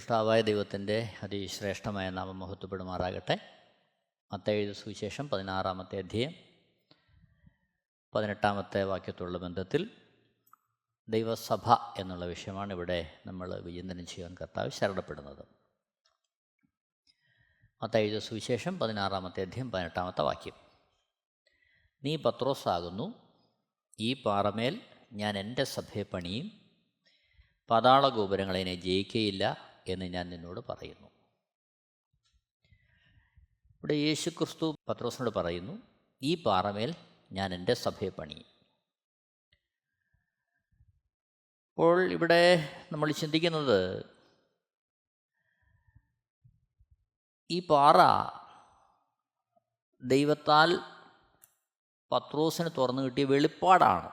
സൃഷ്ടാവായ ദൈവത്തിൻ്റെ അതിശ്രേഷ്ഠമായ നാമം മഹത്വപ്പെടുമാറാകട്ടെ. മത്തായി സുവിശേഷം 16-ാമത്തെ അധ്യായം 18-ാമത്തെ വാക്യത്തോടുള്ള ബന്ധത്തിൽ ദൈവസഭ എന്നുള്ള വിഷയമാണ് ഇവിടെ നമ്മൾ വിചിന്തനം ചെയ്യാൻ കർത്താവ് ശരണപ്പെടുന്നത്. മത്തായി സുവിശേഷം 16-ാമത്തെ അധ്യായം 18-ാമത്തെ വാക്യം: നീ പത്രോസാകുന്നു, ഈ പാറമേൽ ഞാൻ എൻ്റെ സഭയെ പണിയും, പാതാള ഗോപുരങ്ങളതിനെ ജയിക്കുകയില്ല എന്ന് ഞാൻ നിന്നോട് പറയുന്നു. ഇവിടെ യേശുക്രിസ്തു പത്രോസിനോട് പറയുന്നു, ഈ പാറമേൽ ഞാൻ എൻ്റെ സഭയെ പണിയും. അപ്പോൾ ഇവിടെ നമ്മൾ ചിന്തിക്കുന്നത്, ഈ പാറ ദൈവത്താൽ പത്രോസിന് തുറന്നു കിട്ടിയ വെളിപ്പാടാണ്.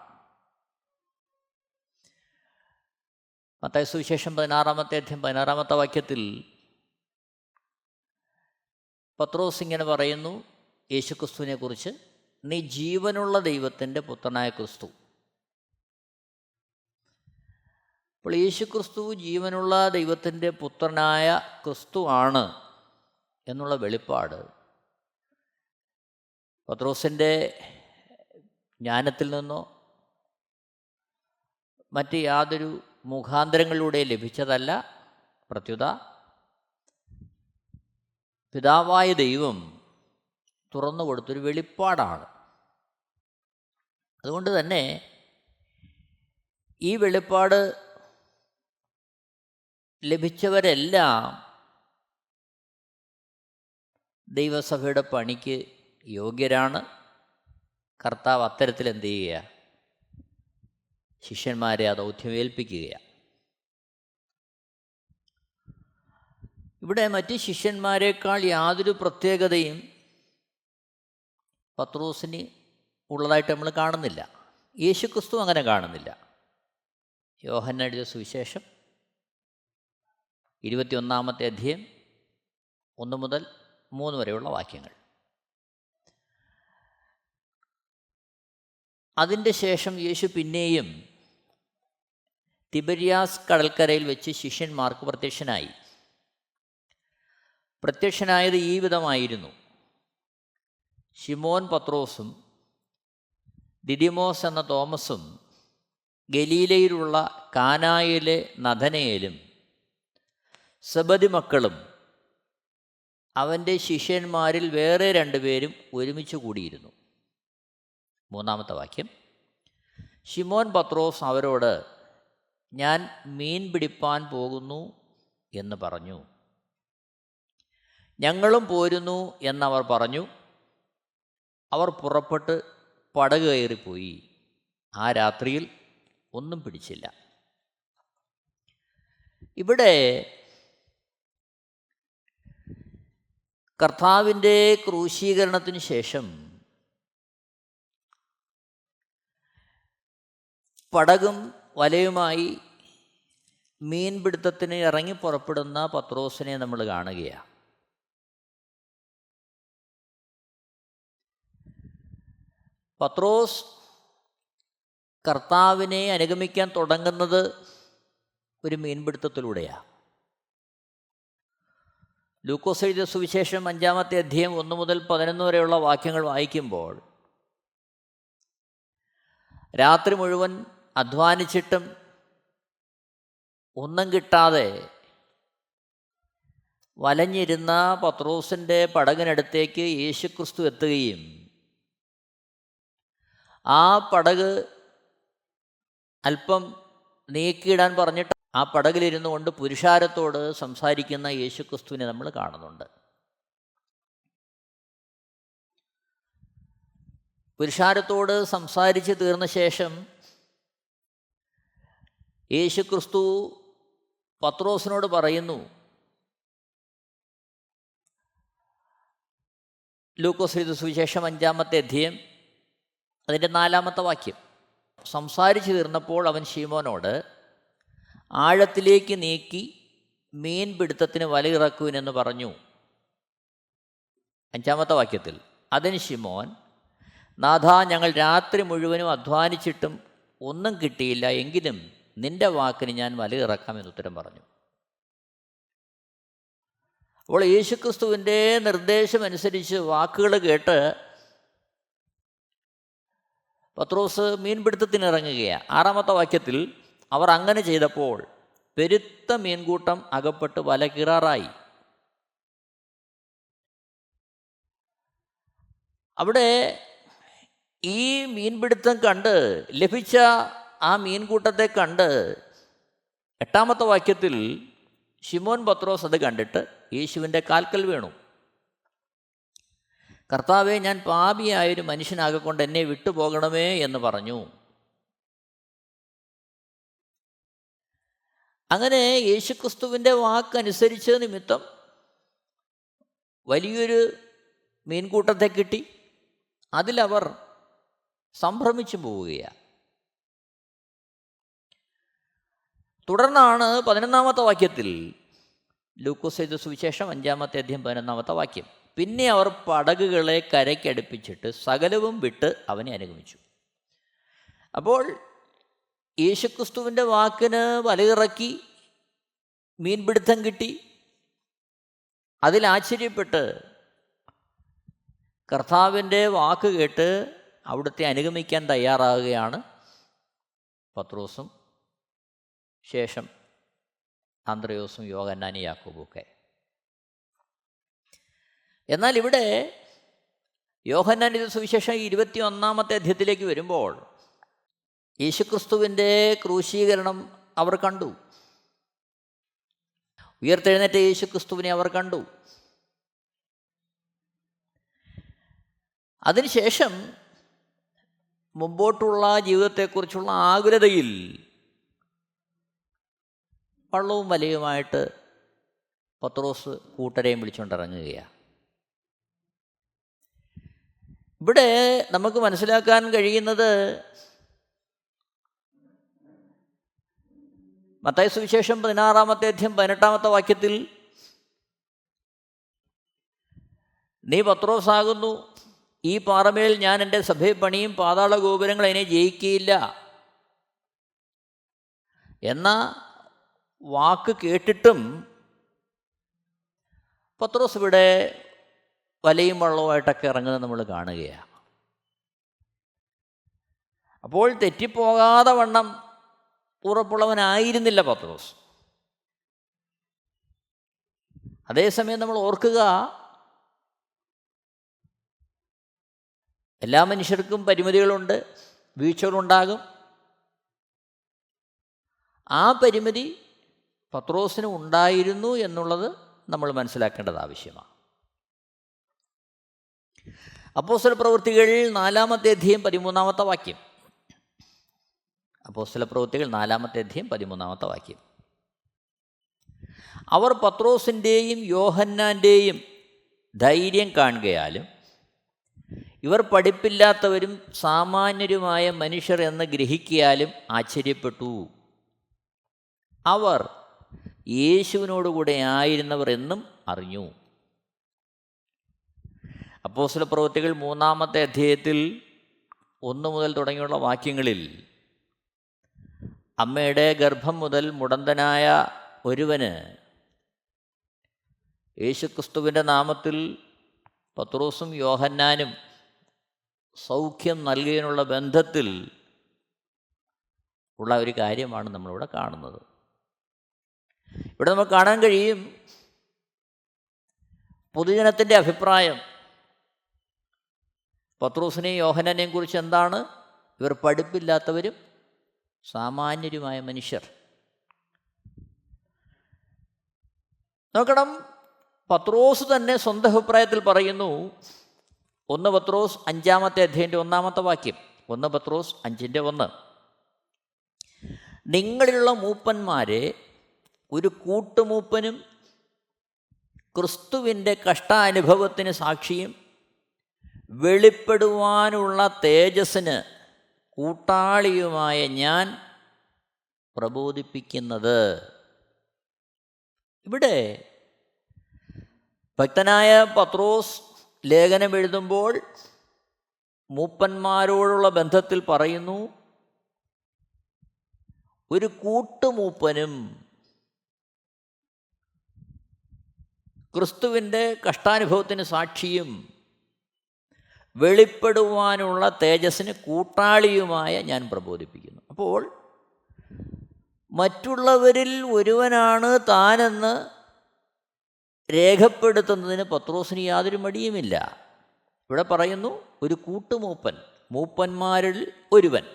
മത്തായി സുവിശേഷം 16-ാമത്തെ അധ്യായം 16-ാമത്തെ വാക്യത്തിൽ പത്രോസ് ഇങ്ങനെ പറയുന്നു യേശുക്രിസ്തുവിനെ കുറിച്ച്: നീ ജീവനുള്ള ദൈവത്തിൻ്റെ പുത്രനായ ക്രിസ്തു. അപ്പോൾ യേശുക്രിസ്തു ജീവനുള്ള ദൈവത്തിൻ്റെ പുത്രനായ ക്രിസ്തു ആണ് എന്നുള്ള വെളിപ്പാട് പത്രോസിൻ്റെ ജ്ഞാനത്തിൽ നിന്നോ മറ്റ് യാതൊരു മുഖാന്തരങ്ങളിലൂടെ ലഭിച്ചതല്ല. പ്രത്യുത പിതാവായ ദൈവം തുറന്നു കൊടുത്തൊരു വെളിപ്പാടാണ്. അതുകൊണ്ട് തന്നെ ഈ വെളിപ്പാട് ലഭിച്ചവരെല്ലാം ദൈവസഭയുടെ പണിക്ക് യോഗ്യരാണ്. കർത്താവ് അത്തരത്തിൽ എന്ത് ചെയ്യുക? ശിഷ്യന്മാരെ ആ ദൗത്യം ഏൽപ്പിക്കുകയാണ്. ഇവിടെ മറ്റ് ശിഷ്യന്മാരെക്കാൾ യാതൊരു പ്രത്യേകതയും പത്രോസിന് ഉള്ളതായിട്ട് നമ്മൾ കാണുന്നില്ല. യേശുക്രിസ്തു അങ്ങനെ കാണുന്നില്ല. യോഹന്നാൻ എഴുതിയ സുവിശേഷം 21-ാമത്തെ അധ്യായം 1 മുതൽ 3 വരെയുള്ള വാക്യങ്ങൾ. അതിൻ്റെ ശേഷം യേശു പിന്നെയും തിബരിയാസ് കടൽക്കരയിൽ വെച്ച് ശിഷ്യന്മാർക്ക് പ്രത്യക്ഷനായത് ഈ വിധമായിരുന്നു: ശിമോൻ പത്രോസും ദിദിമോസ് എന്ന തോമസും ഗലീലയിലുള്ള കാനായിലെ നഥനയേലും സെബദി മക്കളും അവൻ്റെ ശിഷ്യന്മാരിൽ വേറെ 2 പേരും ഒരുമിച്ച് കൂടിയിരുന്നു. 3-ാമത്തെ വാക്യം: ശിമോൻ പത്രോസ് അവരോട്, ഞാൻ മീൻ പിടിപ്പാൻ പോകുന്നു എന്ന് പറഞ്ഞു. ഞങ്ങളും പോരുന്നു എന്നവർ പറഞ്ഞു. അവർ പുറപ്പെട്ട് പടക് കയറിപ്പോയി. ആ രാത്രിയിൽ ഒന്നും പിടിച്ചില്ല. ഇവിടെ കർത്താവിൻ്റെ ക്രൂശീകരണത്തിന് ശേഷം പടകും വലയുമായി മീൻപിടുത്തത്തിന് ഇറങ്ങി പുറപ്പെടുന്ന പത്രോസിനെ നമ്മൾ കാണുകയാണ്. പത്രോസ് കർത്താവിനെ അനുഗമിക്കാൻ തുടങ്ങുന്നത് ഒരു മീൻപിടുത്തത്തിലൂടെയാണ്. ലൂക്കോസ് എഴുതിയ സുവിശേഷം 5-ാമത്തെ അധ്യായം 1 മുതൽ 11 വരെയുള്ള വാക്യങ്ങൾ വായിക്കുമ്പോൾ, രാത്രി മുഴുവൻ അധ്വാനിച്ചിട്ടും ഒന്നും കിട്ടാതെ വലഞ്ഞിരുന്ന പത്രോസിൻ്റെ പടകിനടുത്തേക്ക് യേശുക്രിസ്തു എത്തുകയും ആ പടക് അല്പം നീക്കിയിടാൻ പറഞ്ഞിട്ട് ആ പടകിലിരുന്നു കൊണ്ട് പുരുഷാരത്തോട് സംസാരിക്കുന്ന യേശുക്രിസ്തുവിനെ നമ്മൾ കാണുന്നുണ്ട്. പുരുഷാരത്തോട് സംസാരിച്ച് തീർന്ന ശേഷം യേശുക്രിസ്തു പത്രോസിനോട് പറയുന്നു, ലൂക്കോസ് എഴുതിയ സുവിശേഷം 5-ാമത്തെ അധ്യായം അതിൻ്റെ 4-ാമത്തെ വാക്യം: സംസാരിച്ചു തീർന്നപ്പോൾ അവൻ ശീമോനോട്, ആഴത്തിലേക്ക് നീക്കി മീൻ പിടുത്തത്തിന് വലയിറക്കുവിനെന്ന് പറഞ്ഞു. 5-ാമത്തെ വാക്യത്തിൽ അതിന് ശിമോൻ, നാഥാ, ഞങ്ങൾ രാത്രി മുഴുവനും അധ്വാനിച്ചിട്ടും ഒന്നും കിട്ടിയില്ല, എങ്കിലും നിൻ്റെ വാക്കിന് ഞാൻ വല ഇറക്കാമെന്ന് ഉത്തരം പറഞ്ഞു. അപ്പോൾ യേശുക്രിസ്തുവിൻ്റെ നിർദ്ദേശമനുസരിച്ച് വാക്കുകൾ കേട്ട് പത്രോസ് മീൻപിടുത്തത്തിനിറങ്ങുകയാണ്. 6-ാമത്തെ വാക്യത്തിൽ അവർ അങ്ങനെ ചെയ്തപ്പോൾ പെരുത്ത മീൻകൂട്ടം അകപ്പെട്ട് വല കീറാറായി. അവിടെ ഈ മീൻപിടുത്തം കണ്ട് ലഭിച്ച ആ മീൻകൂട്ടത്തെ കണ്ട് 8-ാമത്തെ വാക്യത്തിൽ ശിമോൻ പത്രോസ് അത് കണ്ടിട്ട് യേശുവിൻ്റെ കാൽക്കൽ വീണു. കർത്താവേ, ഞാൻ പാപിയായൊരു മനുഷ്യനാകൊണ്ട് എന്നെ വിട്ടുപോകണമേ എന്ന് പറഞ്ഞു. അങ്ങനെ യേശുക്രിസ്തുവിൻ്റെ വാക്കനുസരിച്ച് നിമിത്തം വലിയൊരു മീൻകൂട്ടത്തെ കിട്ടി. അതിലവർ സംഭ്രമിച്ചു പോവുകയാണ്. തുടർന്നാണ് 11-ാമത്തെ വാക്യത്തിൽ ലൂക്കോസ് എഴുതിയ സുവിശേഷം 5-ാമത്തെ അധ്യായം 11-ാമത്തെ വാക്യം. പിന്നെ അവർ പടകുകളെ കരയ്ക്കടുപ്പിച്ചിട്ട് സകലവും വിട്ട് അവനെ അനുഗമിച്ചു. അപ്പോൾ യേശുക്രിസ്തുവിൻ്റെ വാക്കിന് വലയിറക്കി മീൻപിടുത്തം കിട്ടി. അതിലാശ്ചര്യപ്പെട്ട് കർത്താവിൻ്റെ വാക്ക് കേട്ട് അവിടുത്തെ അനുഗമിക്കാൻ തയ്യാറാകുകയാണ് പത്രോസും ശേഷം അന്ത്രയോസും യോഹന്നാനും യാക്കോബുമൊക്കെ. എന്നാൽ ഇവിടെ യോഹന്നാൻ്റെ സുവിശേഷം 21-ാമത്തെ അധ്യായത്തിലേക്ക് വരുമ്പോൾ യേശുക്രിസ്തുവിൻ്റെ ക്രൂശീകരണം അവർ കണ്ടു. ഉയർത്തെഴുന്നേറ്റ യേശുക്രിസ്തുവിനെ അവർ കണ്ടു. അതിനുശേഷം മുമ്പോട്ടുള്ള ജീവിതത്തെക്കുറിച്ചുള്ള ആകുലതയിൽ വള്ളവും വലയുമായിട്ട് പത്രോസ് കൂട്ടരെയും വിളിച്ചുകൊണ്ടിറങ്ങുകയാണ്. ഇവിടെ നമുക്ക് മനസ്സിലാക്കാൻ കഴിയുന്നത് മത്തായി സുവിശേഷം 16-ാമത്തെ അധ്യായം 18-ാമത്തെ വാക്യത്തിൽ നീ പത്രോസാകുന്നു, ഈ പാറമേൽ ഞാൻ എൻ്റെ സഭയെ പണിയും, പാതാള ഗോപുരങ്ങൾ അതിനെ ജയിക്കുകയില്ല എന്ന വാക്ക് കേട്ടിട്ടും പത്രോസ് ഇവിടെ വലയും വള്ളവുമായിട്ടൊക്കെ ഇറങ്ങുന്നത് നമ്മൾ കാണുകയാണ്. അപ്പോൾ തെറ്റിപ്പോകാതെ വണ്ണം ഉറപ്പുള്ളവനായിരുന്നില്ല പത്രോസ്. അതേസമയം നമ്മൾ ഓർക്കുക, എല്ലാ മനുഷ്യർക്കും പരിമിതികളുണ്ട്, വീഴ്ചകളുണ്ടാകും. ആ പരിമിതി പത്രോസിന് ഉണ്ടായിരുന്നു എന്നുള്ളത് നമ്മൾ മനസ്സിലാക്കേണ്ടത് ആവശ്യമാണ്. അപ്പോസ്തല പ്രവൃത്തികൾ 4-ാമത്തെ അധ്യായം 13-ാമത്തെ വാക്യം. അപ്പോസ്തല പ്രവൃത്തികൾ 4-ാമത്തെ അധ്യായം 13-ാമത്തെ വാക്യം. അവർ പത്രോസിൻ്റെയും യോഹന്നാൻ്റെയും ധൈര്യം കാണുകയാലും ഇവർ പഠിപ്പില്ലാത്തവരും സാമാന്യരുമായ മനുഷ്യർ എന്ന് ഗ്രഹിക്കാലും ആശ്ചര്യപ്പെട്ടു. അവർ യേശുവിനോടുകൂടെ ആയിരുന്നവർ എന്നും അറിഞ്ഞു. അപ്പോസ്തല പ്രവൃത്തികൾ 3-ാമത്തെ അധ്യായത്തിൽ 1 മുതൽ തുടങ്ങിയുള്ള വാക്യങ്ങളിൽ അമ്മയുടെ ഗർഭം മുതൽ മുടന്തനായ ഒരുവന് യേശുക്രിസ്തുവിൻ്റെ നാമത്തിൽ പത്രോസും യോഹന്നാനും സൗഖ്യം നൽകിയതിനുള്ള ബന്ധത്തിൽ ഉള്ള ഒരു കാര്യമാണ് നമ്മളിവിടെ കാണുന്നത്. ഇവിടെ നമുക്ക് കാണാൻ കഴിയും, പൊതുജനത്തിൻ്റെ അഭിപ്രായം പത്രോസിനെയും യോഹന്നാനെയും കുറിച്ച് എന്താണ്? ഇവർ പഠിപ്പില്ലാത്തവരും സാമാന്യരുമായ മനുഷ്യർ. നോക്കണം, പത്രോസ് തന്നെ സ്വന്തം അഭിപ്രായത്തിൽ പറയുന്നു. 1 പത്രോസ് 5-ാമത്തെ അധ്യായത്തിൻ്റെ 1-ാമത്തെ വാക്യം. 1 പത്രോസ് 5-1. നിങ്ങളിലുള്ള മൂപ്പന്മാരെ ഒരു കൂട്ടുമൂപ്പനും ക്രിസ്തുവിൻ്റെ കഷ്ടാനുഭവത്തിന് സാക്ഷിയും വെളിപ്പെടുവാനുള്ള തേജസ്സിന് കൂട്ടാളിയുമായ ഞാൻ പ്രബോധിപ്പിക്കുന്നത്. ഇവിടെ ഭക്തനായ പത്രോസ് ലേഖനം എഴുതുമ്പോൾ മൂപ്പന്മാരോടുള്ള ബന്ധത്തിൽ പറയുന്നു, ഒരു കൂട്ടുമൂപ്പനും ക്രിസ്തുവിൻ്റെ കഷ്ടാനുഭവത്തിന് സാക്ഷിയും വെളിപ്പെടുവാനുള്ള തേജസ്സിന് കൂട്ടാളിയുമായ ഞാൻ പ്രബോധിപ്പിക്കുന്നു. അപ്പോൾ മറ്റുള്ളവരിൽ ഒരുവനാണ് താനെന്ന് രേഖപ്പെടുത്തുന്നതിന് പത്രോസിന് യാതൊരു മടിയുമില്ല. ഇവിടെ പറയുന്നു ഒരു കൂട്ടുമൂപ്പൻ, മൂപ്പന്മാരിൽ ഒരുവൻ.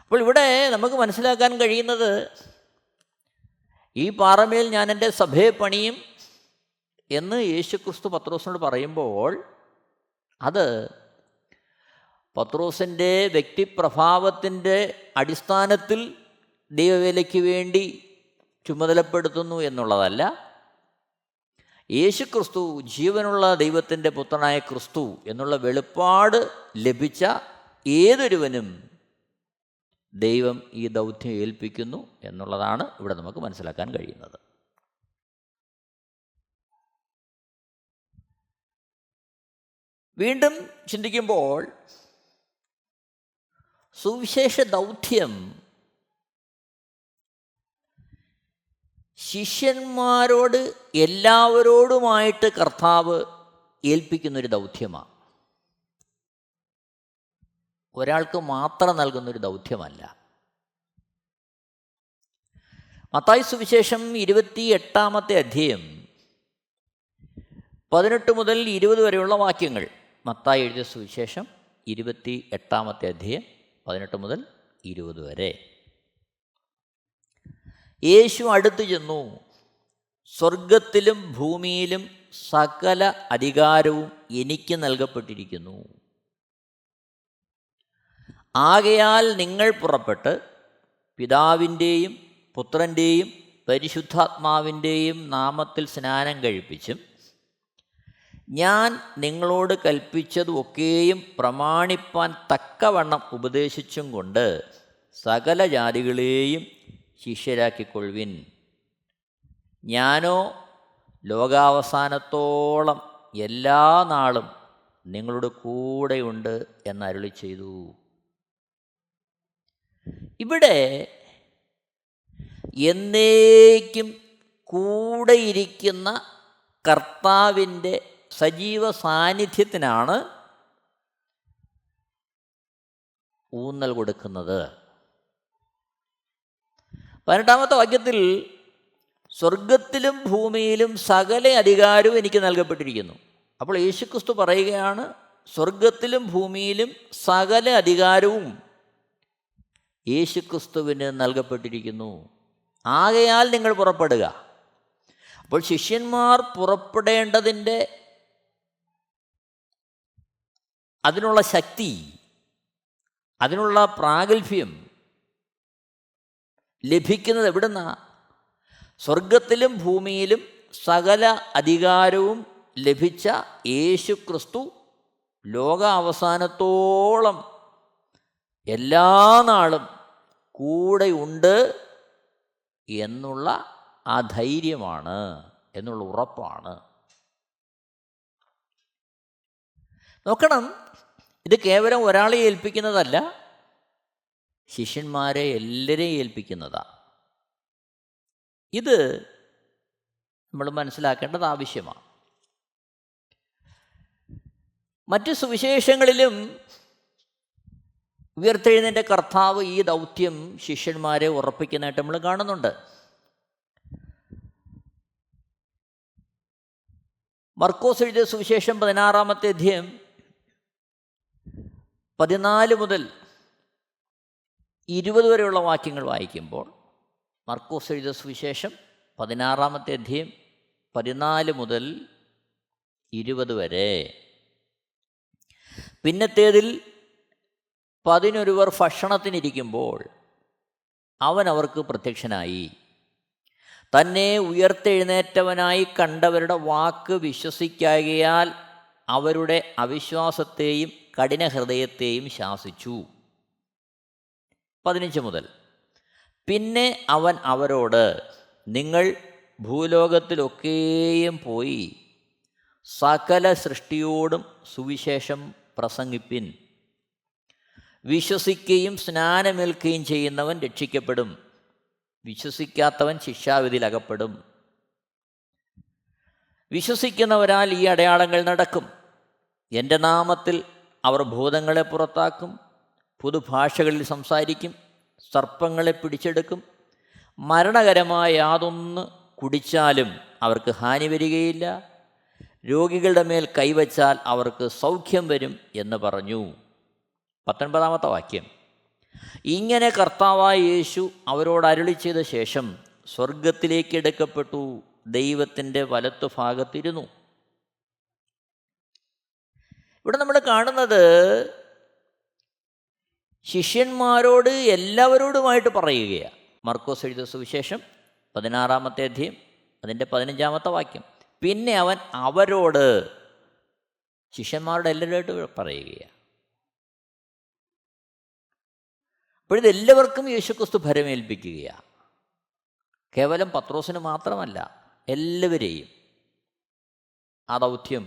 അപ്പോൾ ഇവിടെ നമുക്ക് മനസ്സിലാക്കാൻ കഴിയുന്നത്, ഈ പാറമേൽ ഞാൻ എൻ്റെ സഭയെ പണിയും എന്ന് യേശുക്രിസ്തു പത്രോസിനോട് പറയുമ്പോൾ അത് പത്രോസിൻ്റെ വ്യക്തിപ്രഭാവത്തിൻ്റെ അടിസ്ഥാനത്തിൽ ദൈവവേലയ്ക്ക് വേണ്ടി ചുമതലപ്പെടുത്തുന്നു എന്നുള്ളതല്ല. യേശുക്രിസ്തു ജീവനുള്ള ദൈവത്തിൻ്റെ പുത്രനായ ക്രിസ്തു എന്നുള്ള വെളിപ്പാട് ലഭിച്ച ഏതൊരുവനും ദൈവം ഈ ദൗത്യം ഏൽപ്പിക്കുന്നു എന്നുള്ളതാണ് ഇവിടെ നമുക്ക് മനസ്സിലാക്കാൻ കഴിയുന്നത്. വീണ്ടും ചിന്തിക്കുമ്പോൾ സുവിശേഷ ദൗത്യം ശിഷ്യന്മാരോട് എല്ലാവരോടുമായിട്ട് കർത്താവ് ഏൽപ്പിക്കുന്നൊരു ദൗത്യമാണ്. ഒരാൾക്ക് മാത്രം നൽകുന്നൊരു ദൗത്യമല്ല. മത്തായി സുവിശേഷം 28-ാമത്തെ അധ്യായം 18 മുതൽ 20 വരെയുള്ള വാക്യങ്ങൾ. മത്തായി എഴുതിയ സുവിശേഷം 28-ാമത്തെ അധ്യായം 18 മുതൽ 20 വരെ. യേശു അടുത്തു ചെന്നു, സ്വർഗത്തിലും ഭൂമിയിലും സകല അധികാരവും എനിക്ക് നൽകപ്പെട്ടിരിക്കുന്നു. ആകയാൽ നിങ്ങൾ പുറപ്പെട്ട് പിതാവിൻ്റെയും പുത്രൻ്റെയും പരിശുദ്ധാത്മാവിൻ്റെയും നാമത്തിൽ സ്നാനം കഴിപ്പിച്ചും ഞാൻ നിങ്ങളോട് കൽപ്പിച്ചതൊക്കെയും പ്രമാണിപ്പാൻ തക്കവണ്ണം ഉപദേശിച്ചും കൊണ്ട് സകല ജാതികളെയും ശിഷ്യരാക്കിക്കൊള്ളുവിൻ. ഞാനോ ലോകാവസാനത്തോളം എല്ലാ നാളും നിങ്ങളുടെ കൂടെയുണ്ട് എന്നരുളി ചെയ്തു. ഇവിടെ എന്നേക്കും കൂടെയിരിക്കുന്ന കർത്താവിൻ്റെ സജീവ സാന്നിധ്യത്തിനാണ് ഊന്നൽ കൊടുക്കുന്നത്. 18-ാമത്തെ വാക്യത്തിൽ സ്വർഗത്തിലും ഭൂമിയിലും സകല അധികാരവും എനിക്ക് നൽകപ്പെട്ടിരിക്കുന്നു. അപ്പോൾ യേശുക്രിസ്തു പറയുകയാണ്, സ്വർഗത്തിലും ഭൂമിയിലും സകല അധികാരവും യേശുക്രിസ്തുവിന് നൽകപ്പെട്ടിരിക്കുന്നു. ആകയാൽ നിങ്ങൾ പുറപ്പെടുക. അപ്പോൾ ശിഷ്യന്മാർ പുറപ്പെടേണ്ടതിൻ്റെ അതിനുള്ള ശക്തി, അതിനുള്ള പ്രാഗൽഭ്യം ലഭിക്കുന്നത് എവിടുന്നാ? സ്വർഗത്തിലും ഭൂമിയിലും സകല അധികാരവും ലഭിച്ച യേശുക്രിസ്തു ലോക അവസാനത്തോളം എല്ലാ നാളും കൂടെയുണ്ട് എന്നുള്ള ആ ധൈര്യമാണ്, എന്നുള്ള ഉറപ്പാണ്. നോക്കണം, ഇത് കേവലം ഒരാളെ ഏൽപ്പിക്കുന്നതല്ല, ശിഷ്യന്മാരെ എല്ലാവരെയും ഏൽപ്പിക്കുന്നതാണ്. ഇത് നമ്മൾ മനസ്സിലാക്കേണ്ടത് ആവശ്യമാണ്. മറ്റ് സുവിശേഷങ്ങളിലും ഉയർത്തെഴുന്നേറ്റ കർത്താവ് ഈ ദൗത്യം ശിഷ്യന്മാരെ ഉറപ്പിക്കുന്നതായിട്ട് നമ്മൾ കാണുന്നുണ്ട്. മർക്കോസ് എഴുതിയ സുവിശേഷം 16-ാമത്തെ അധ്യായം 14 മുതൽ 20 വരെയുള്ള വാക്യങ്ങൾ വായിക്കുമ്പോൾ, മർക്കോസ് എഴുതിയ സുവിശേഷം 16-ാമത്തെ അധ്യായം 14 മുതൽ 20 വരെ. പിന്നത്തേതിൽ 11 ഭക്ഷണത്തിനിരിക്കുമ്പോൾ അവൻ അവർക്ക് പ്രത്യക്ഷനായി. തന്നെ ഉയർത്തെഴുന്നേറ്റവനായി കണ്ടവരുടെ വാക്ക് വിശ്വസിക്കായകയാൽ അവരുടെ അവിശ്വാസത്തെയും കഠിനഹൃദയത്തെയും ശാസിച്ചു. 15 മുതൽ, പിന്നെ അവൻ അവരോട്, നിങ്ങൾ ഭൂലോകത്തിലൊക്കെയും പോയി സകല സൃഷ്ടിയോടും സുവിശേഷം പ്രസംഗിപ്പിൻ. വിശ്വസിക്കുകയും സ്നാനമേൽക്കുകയും ചെയ്യുന്നവൻ രക്ഷിക്കപ്പെടും, വിശ്വസിക്കാത്തവൻ ശിക്ഷാവിധിയിൽ അകപ്പെടും. വിശ്വസിക്കുന്നവരാൽ ഈ അടയാളങ്ങൾ നടക്കും. എൻ്റെ നാമത്തിൽ അവർ ഭൂതങ്ങളെ പുറത്താക്കും, പുതുഭാഷകളിൽ സംസാരിക്കും, സർപ്പങ്ങളെ പിടിച്ചെടുക്കും, മരണകരമായ യാതൊന്ന് കുടിച്ചാലും അവർക്ക് ഹാനി വരികയില്ല, രോഗികളുടെ മേൽ കൈവച്ചാൽ അവർക്ക് സൗഖ്യം വരും എന്ന് പറഞ്ഞു. 19 വാക്യം. ഇങ്ങനെ കർത്താവായ യേശു അവരോട് അരുളി ചെയ്ത ശേഷം സ്വർഗത്തിലേക്ക് എടുക്കപ്പെട്ടു, ദൈവത്തിൻ്റെ വലത്തുഭാഗത്തിരുന്നു. ഇവിടെ നമ്മൾ കാണുന്നത് ശിഷ്യന്മാരോട് എല്ലാവരോടുമായിട്ട് പറയുകയാണ്. മർക്കോസ് എഴുതിയ സുവിശേഷം 16 അതിൻ്റെ 15 വാക്യം. പിന്നെ അവൻ അവരോട്, ശിഷ്യന്മാരോട് എല്ലാവരുമായിട്ട് പറയുകയാണ്. അപ്പോഴിതെല്ലാവർക്കും യേശുക്രിസ്തു ഭരമേൽപ്പിക്കുകയാണ്. കേവലം പത്രോസിന് മാത്രമല്ല, എല്ലാവരെയും ആ ദൗത്യം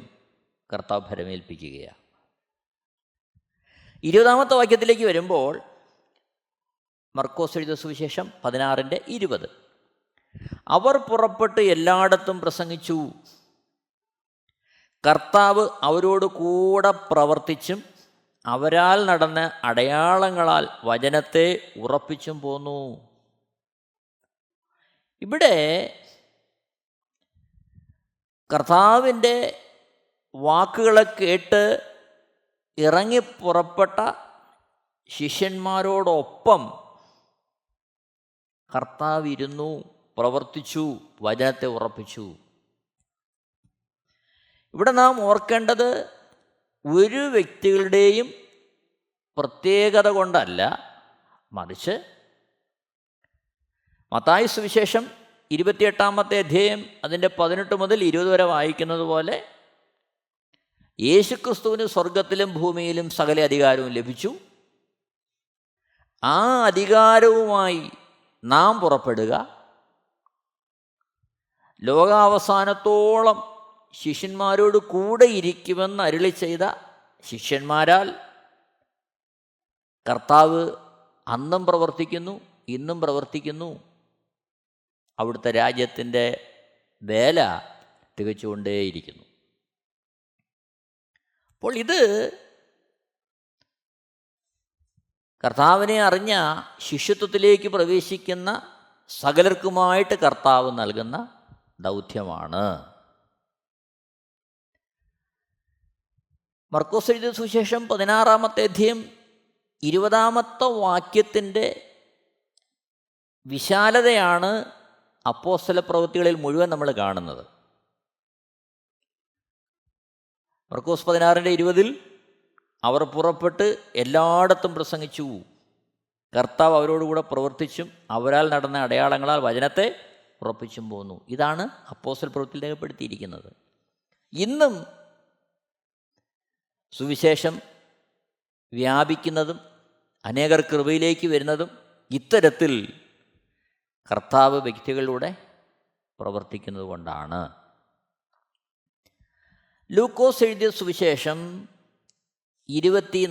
കർത്താവ് ഭരമേൽപ്പിക്കുകയാണ്. 20 വാക്യത്തിലേക്ക് വരുമ്പോൾ മർക്കോസ് എഴുതിയ സുവിശേഷം 16:20. അവർ പുറപ്പെട്ട് എല്ലായിടത്തും പ്രസംഗിച്ചു, കർത്താവ് അവരോട് കൂടെ പ്രവർത്തിച്ചും അവരാൽ നടന്ന അടയാളങ്ങളാൽ വചനത്തെ ഉറപ്പിച്ചും പോന്നു. ഇവിടെ കർത്താവിൻ്റെ വാക്കുകളെ കേട്ട് ഇറങ്ങി പുറപ്പെട്ട ശിഷ്യന്മാരോടൊപ്പം കർത്താവ് ഇരുന്നു, പ്രവർത്തിച്ചു, വചനത്തെ ഉറപ്പിച്ചു. ഇവിടെ നാം ഓർക്കേണ്ടത് ഒരു വ്യക്തികളുടെയും പ്രത്യേകത കൊണ്ടല്ല, മറിച്ച് മത്തായി സുവിശേഷം 28 അതിൻ്റെ 18 മുതൽ 20 വരെ വായിക്കുന്നത് പോലെ യേശുക്രിസ്തുവിന് സ്വർഗത്തിലും ഭൂമിയിലും സകല അധികാരവും ലഭിച്ചു. ആ അധികാരവുമായി നാം പുറപ്പെടുക, ലോകാവസാനത്തോളം ശിഷ്യന്മാരോട് കൂടെ ഇരിക്കുമെന്ന് അരുളി ചെയ്ത ശിഷ്യന്മാരാൽ കർത്താവ് അന്നും പ്രവർത്തിക്കുന്നു, ഇന്നും പ്രവർത്തിക്കുന്നു. അവിടുത്തെ രാജ്യത്തിൻ്റെ വേല തികച്ചുകൊണ്ടേയിരിക്കുന്നു. അപ്പോൾ ഇത് കർത്താവിനെ അറിഞ്ഞ ശിഷ്യത്വത്തിലേക്ക് പ്രവേശിക്കുന്ന സകലർക്കുമായിട്ട് കർത്താവ് നൽകുന്ന ദൗത്യമാണ്. മർക്കോസ് എഴുതിയ സുവിശേഷം 16 20 വാക്യത്തിൻ്റെ വിശാലതയാണ് അപ്പോസ്തല പ്രവൃത്തികളിൽ മുഴുവൻ നമ്മൾ കാണുന്നത്. മർക്കോസ് 16:20 അവർ പുറപ്പെട്ട് എല്ലായിടത്തും പ്രസംഗിച്ചു, കർത്താവ് അവരോടുകൂടെ പ്രവർത്തിച്ചും അവരാൽ നടന്ന അടയാളങ്ങളാൽ വചനത്തെ ഉറപ്പിച്ചും പോന്നു. ഇതാണ് അപ്പോസ്തല പ്രവൃത്തിയിൽ രേഖപ്പെടുത്തിയിരിക്കുന്നത്. ഇന്നും സുവിശേഷം വ്യാപിക്കുന്നതും അനേകർ കൃപയിലേക്ക് വരുന്നതും ഇത്തരത്തിൽ കർത്താവ് വ്യക്തികളിലൂടെ പ്രവർത്തിക്കുന്നത് കൊണ്ടാണ്. ലൂക്കോസ് എഴുതിയ സുവിശേഷം 24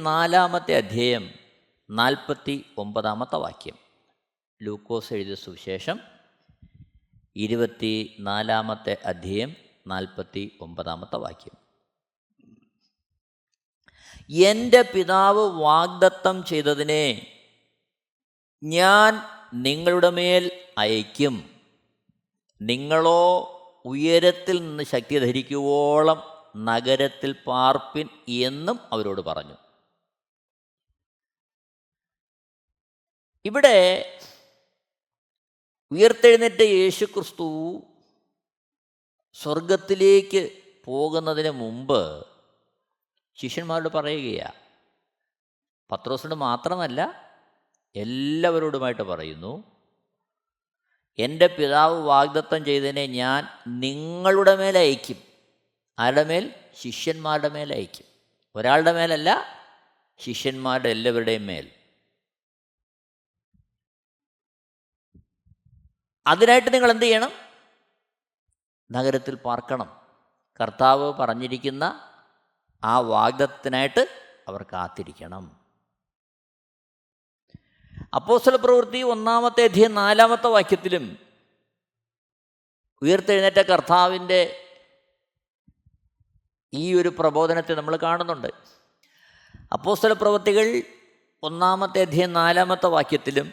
49 വാക്യം. ലൂക്കോസ് എഴുതിയ സുവിശേഷം 24 49 വാക്യം. എൻ്റെ പിതാവ് വാഗ്ദത്തം ചെയ്തതിനെ ഞാൻ നിങ്ങളുടെ മേൽ അയക്കും, നിങ്ങളോ ഉയരത്തിൽ നിന്ന് ശക്തി ധരിക്കുവോളം നഗരത്തിൽ പാർപ്പിൻ എന്നും അവരോട് പറഞ്ഞു. ഇവിടെ ഉയർത്തെഴുന്നേറ്റ യേശുക്രിസ്തു സ്വർഗത്തിലേക്ക് പോകുന്നതിന് മുമ്പ് ശിഷ്യന്മാരോട് പറയുകയാണ്. പത്രോസിനോട് മാത്രമല്ല, എല്ലാവരോടുമായിട്ട് പറയുന്നു, എൻ്റെ പിതാവ് വാഗ്ദത്തം ചെയ്തതിനെ ഞാൻ നിങ്ങളുടെ മേൽ അയക്കും. ആരുടെ മേൽ? ശിഷ്യന്മാരുടെ മേൽ അയക്കും. ഒരാളുടെ മേലല്ല, ശിഷ്യന്മാരുടെ എല്ലാവരുടെയും മേൽ. അതിനായിട്ട് നിങ്ങൾ എന്ത് ചെയ്യണം? നഗരത്തിൽ പാർക്കണം. കർത്താവ് പറഞ്ഞിരിക്കുന്ന ആ വാഗ്ദത്തത്തിനായിട്ട് അവർ കാത്തിരിക്കണം. അപ്പോസ്തല പ്രവൃത്തി 1 4 വാക്യത്തിലും ഉയർത്തെഴുന്നേറ്റ കർത്താവിൻ്റെ ഈ ഒരു പ്രബോധനത്തെ നമ്മൾ കാണുന്നുണ്ട്. അപ്പോസ്തല പ്രവൃത്തികൾ 1-ാമത്തെ അധ്യായം 4-ാമത്തെ വാക്യത്തിലും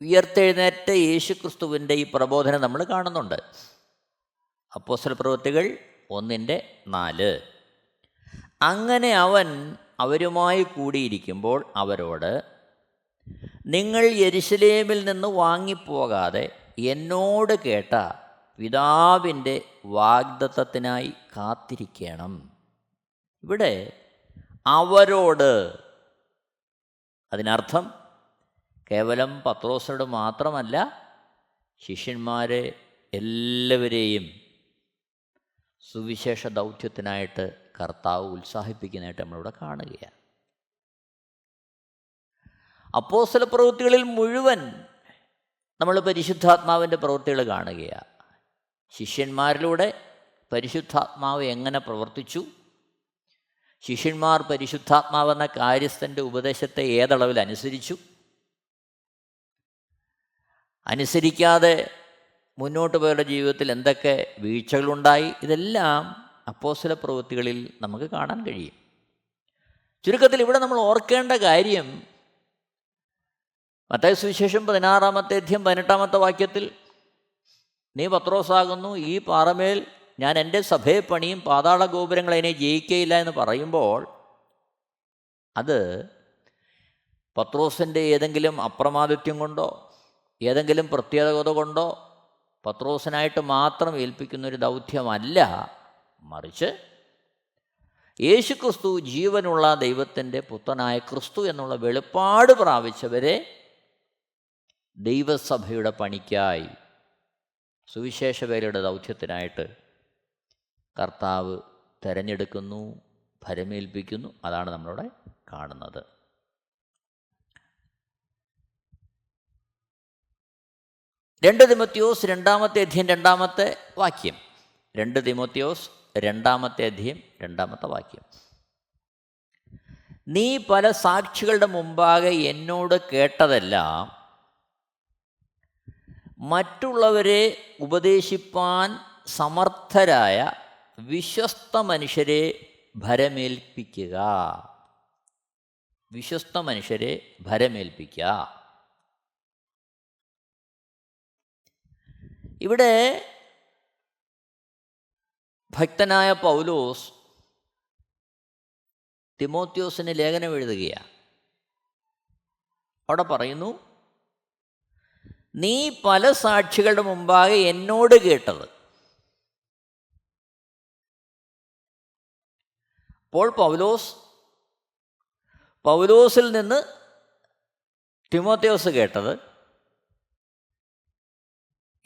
ഉയർത്തെഴുന്നേറ്റ യേശുക്രിസ്തുവിൻ്റെ ഈ പ്രബോധനം നമ്മൾ കാണുന്നുണ്ട്. അപ്പോസ്തല പ്രവൃത്തികൾ 1:4. അങ്ങനെ അവൻ അവരുമായി കൂടിയിരിക്കുമ്പോൾ അവരോട്, നിങ്ങൾ യെരുശലേമിൽ നിന്ന് വാങ്ങിപ്പോകാതെ എന്നോട് കേട്ട പിതാവിൻ്റെ വാഗ്ദത്തത്തിനായി കാത്തിരിക്കണം. ഇവിടെ അവരോട്, അതിനർത്ഥം കേവലം പത്രോസിനോട് മാത്രമല്ല, ശിഷ്യന്മാരെ എല്ലാവരെയും സുവിശേഷ ദൗത്യത്തിനായിട്ട് കർത്താവ് ഉത്സാഹിപ്പിക്കുന്നതായിട്ട് നമ്മളിവിടെ കാണുകയാണ്. അപ്പോസ്തല പ്രവൃത്തികളിൽ മുഴുവൻ നമ്മൾ പരിശുദ്ധാത്മാവിൻ്റെ പ്രവൃത്തികൾ കാണുകയാണ്. ശിഷ്യന്മാരിലൂടെ പരിശുദ്ധാത്മാവ് എങ്ങനെ പ്രവർത്തിച്ചു, ശിഷ്യന്മാർ പരിശുദ്ധാത്മാവെന്ന കാര്യസ്ഥൻ്റെ ഉപദേശത്തെ ഏതളവിൽ അനുസരിച്ചു, അനുസരിക്കാതെ മുന്നോട്ട് പോയുള്ള ജീവിതത്തിൽ എന്തൊക്കെ വീഴ്ചകളുണ്ടായി, ഇതെല്ലാം അപ്പോസ്തല പ്രവൃത്തികളിൽ നമുക്ക് കാണാൻ കഴിയും. ചുരുക്കത്തിൽ ഇവിടെ നമ്മൾ ഓർക്കേണ്ട കാര്യം, മത്തായി സുവിശേഷം 16-ാമത്തെ അധ്യായം 18-ാമത്തെ വാക്യത്തിൽ, നീ പത്രോസാകുന്നു, ഈ പാറമേൽ ഞാൻ എൻ്റെ സഭയെ പണിയും, പാതാള ഗോപുരങ്ങൾ അതിനെ ജയിക്കയില്ല എന്ന് പറയുമ്പോൾ അത് പത്രോസിൻ്റെ ഏതെങ്കിലും അപ്രമാദിത്യം കൊണ്ടോ ഏതെങ്കിലും പ്രത്യേകത കൊണ്ടോ പത്രോസിനായിട്ട് മാത്രം ഏൽപ്പിക്കുന്നൊരു ദൗത്യമല്ല, മറിച്ച് യേശുക്രിസ്തു ജീവനുള്ള ദൈവത്തിൻ്റെ പുത്രനായ ക്രിസ്തു എന്നുള്ള വെളിപ്പാട് പ്രാപിച്ചവരെ ദൈവസഭയുടെ പണിക്കായി, സുവിശേഷ വേലയുടെ ദൗത്യത്തിനായിട്ട് കർത്താവ് തിരഞ്ഞെടുക്കുന്നു, ഭരമേൽപ്പിക്കുന്നു. അതാണ് നമ്മളിവിടെ കാണുന്നത്. 2 തിമോത്തിയോസ് 2-ാമത്തെ അധ്യായം 2-ാമത്തെ വാക്യം. 2 തിമോത്തിയോസ് 2-ാമത്തെ അധ്യായം 2-ാമത്തെ വാക്യം. നീ പല സാക്ഷികളുടെ മുമ്പാകെ എന്നോട് കേട്ടതെല്ലാം മറ്റുള്ളവരെ ഉപദേശിപ്പാൻ സമർത്ഥരായ വിശ്വസ്ത മനുഷ്യരെ ഭരമേൽപ്പിക്കുക. വിശ്വസ്ത മനുഷ്യരെ ഭരമേൽപ്പിക്കുക. ഇവിടെ ഭക്തനായ പൗലോസ് തിമോത്തിയോസിന് ലേഖനം എഴുതുകയാണ്. അവിടെ പറയുന്നു, നീ പല സാക്ഷികളുടെ മുമ്പാകെ എന്നോട് കേട്ടത്. അപ്പോൾ പൗലോസിൽ നിന്ന് തിമോത്തിയോസ് കേട്ടത്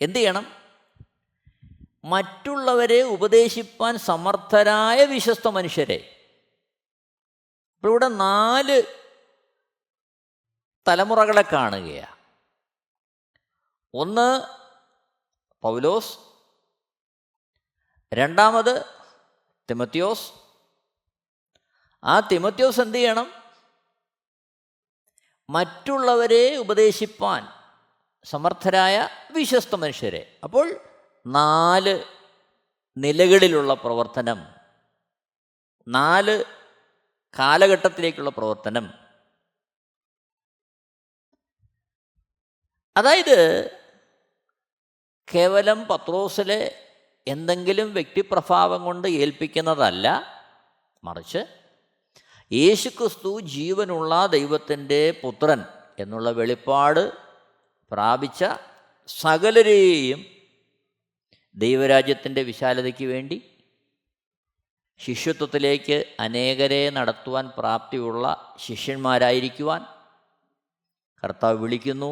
എന്ത് ചെയ്യണം? മറ്റുള്ളവരെ ഉപദേശിപ്പാൻ സമർത്ഥരായ വിശ്വസ്ത മനുഷ്യരെ. ഇപ്പോൾ ഇവിടെ 4 തലമുറകളെ കാണുകയാണ്. ഒന്ന് പൗലോസ്, രണ്ടാമത് തിമോത്തിയോസ്. ആ തിമോത്തിയോസ് എന്ത് ചെയ്യണം? മറ്റുള്ളവരെ ഉപദേശിപ്പാൻ സമർത്ഥരായ വിശ്വസ്ത മനുഷ്യരെ. അപ്പോൾ 4 നിലകളിലുള്ള പ്രവർത്തനം, 4 കാലഘട്ടത്തിലേക്കുള്ള പ്രവർത്തനം. അതായത് കേവലം പത്രോസിലെ എന്തെങ്കിലും വ്യക്തിപ്രഭാവം കൊണ്ട് ഏൽപ്പിക്കുന്നതല്ല, മറിച്ച് യേശുക്രിസ്തു ജീവനുള്ള ദൈവത്തിൻ്റെ പുത്രൻ എന്നുള്ള വെളിപ്പാട് പ്രാപിച്ച സകലരെയും ദൈവരാജ്യത്തിൻ്റെ വിശാലതയ്ക്ക് വേണ്ടി ശിഷ്യത്വത്തിലേക്ക് അനേകരെ നടത്തുവാൻ പ്രാപ്തിയുള്ള ശിഷ്യന്മാരായിരിക്കുവാൻ കർത്താവ് വിളിക്കുന്നു,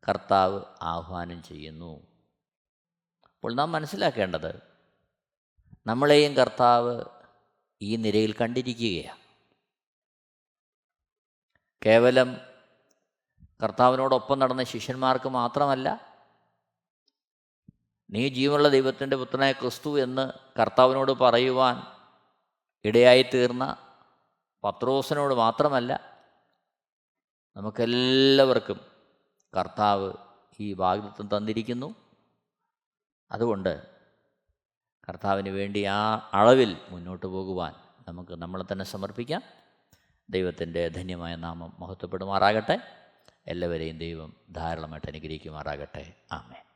കർത്താവ് ആഹ്വാനം ചെയ്യുന്നു. അപ്പോൾ നാം മനസ്സിലാക്കേണ്ടത്, നമ്മളെയും കർത്താവ് ഈ നിരയിൽ കണ്ടിരിക്കുകയാണ്. കേവലം കർത്താവിനോടൊപ്പം നടന്ന ശിഷ്യന്മാർക്ക് മാത്രമല്ല, നീ ജീവനുള്ള ദൈവത്തിൻ്റെ പുത്രനായ ക്രിസ്തു എന്ന് കർത്താവിനോട് പറയുവാൻ ഇടയായിത്തീർന്ന പത്രോസിനോട് മാത്രമല്ല, നമുക്കെല്ലാവർക്കും കർത്താവ് ഈ വാഗ്ദത്തം തന്നിരിക്കുന്നു. അതുകൊണ്ട് കർത്താവിന് വേണ്ടി ആ അളവിൽ മുന്നോട്ട് പോകുവാൻ നമുക്ക് നമ്മളെ തന്നെ സമർപ്പിക്കാം. ദൈവത്തിൻ്റെ ധന്യമായ നാമം മഹത്വപ്പെടുമാറാകട്ടെ. എല്ലാവരെയും ദൈവം ധാരാളമായിട്ട് അനുഗ്രഹിക്കുമാറാകട്ടെ. ആമേൻ.